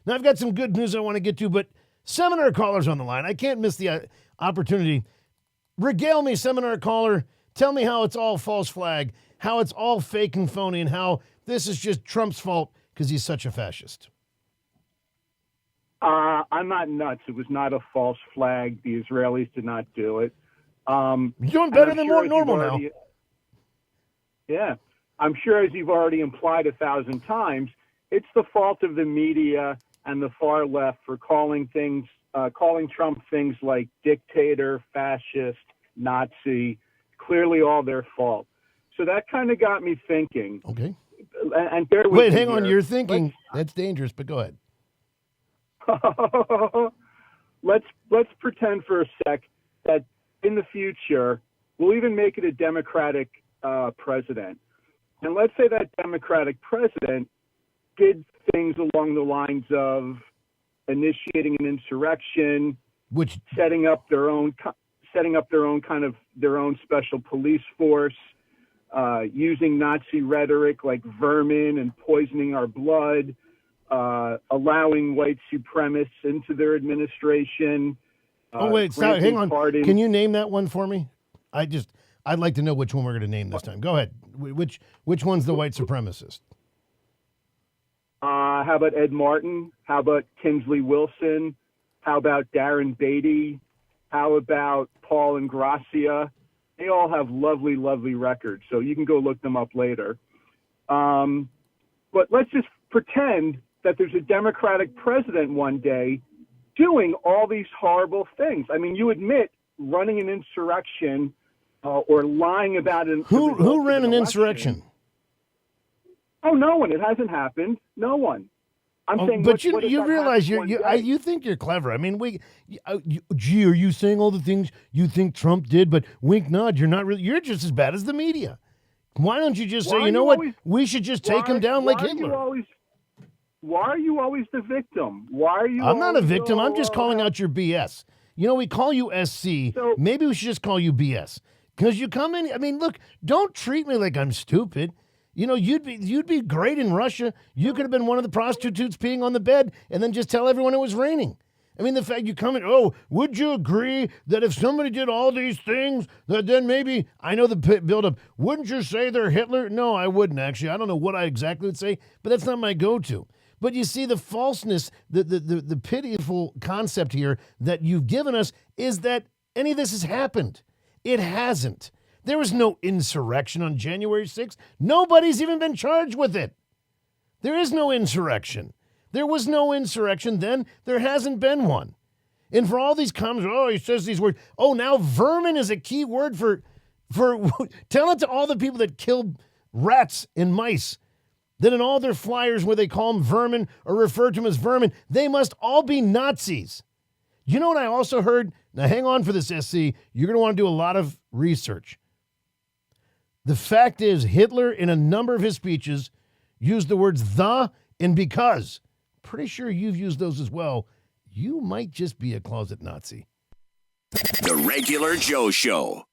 Now, I've got some good news I want to get to, but seminar callers on the line. I can't miss the opportunity. Regale me, seminar caller. Tell me how it's all false flag, how it's all fake and phony, and how this is just Trump's fault because he's such a fascist. I'm not nuts. It was not a false flag. The Israelis did not do it. You're doing better than more normal now. Yeah. I'm sure, as you've already implied 1,000 times, it's the fault of the media and the far left for calling Trump things like dictator, fascist, Nazi, clearly all their fault. So that kind of got me thinking. Okay. And bear with Wait, me hang on. here. You're thinking that's dangerous, but go ahead. Let's pretend for a sec that in the future we'll even make it a Democratic president, and let's say that Democratic president did things along the lines of initiating an insurrection, which setting up their own special police force, using Nazi rhetoric like vermin and poisoning our blood, allowing white supremacists into their administration. Stop, hang on. Can you name that one for me? I'd like to know which one we're going to name this time. Go ahead. Which one's the white supremacist? How about Ed Martin? How about Kinsley Wilson? How about Darren Beatty? How about Paul Ingrassia? They all have lovely, lovely records, so you can go look them up later. But let's just pretend that there's a Democratic president one day doing all these horrible things. I mean, you admit running an insurrection or lying about it. Who ran an insurrection? Oh, no one. It hasn't happened. No one. I'm saying, but you realize you think you're clever. I mean, are you saying all the things you think Trump did? But wink, nod. You're not really. You're just as bad as the media. Why don't you just say, you know what? We should just take him down like Hitler. Why are you always the victim? Why are you? I'm not a victim. I'm just calling out your BS. You know, we call you SC. So, maybe we should just call you BS because you come in. I mean, look, don't treat me like I'm stupid. You know, you'd be great in Russia. You could have been one of the prostitutes peeing on the bed and then just tell everyone it was raining. I mean, the fact you come in, would you agree that if somebody did all these things, that then maybe, I know the buildup, wouldn't you say they're Hitler? No, I wouldn't, actually. I don't know what I exactly would say, but that's not my go-to. But you see, the falseness, the pitiful concept here that you've given us is that any of this has happened. It hasn't. There was no insurrection on January 6th. Nobody's even been charged with it. There is no insurrection. There was no insurrection then. There hasn't been one. And for all these comments, he says these words. Oh, now vermin is a key word for tell it to all the people that killed rats and mice. That in all their flyers where they call them vermin or refer to them as vermin, they must all be Nazis. You know what I also heard? Now hang on for this, SC. You're going to want to do a lot of research. The fact is, Hitler, in a number of his speeches, used the words the and because. Pretty sure you've used those as well. You might just be a closet Nazi. The Regular Joe Show.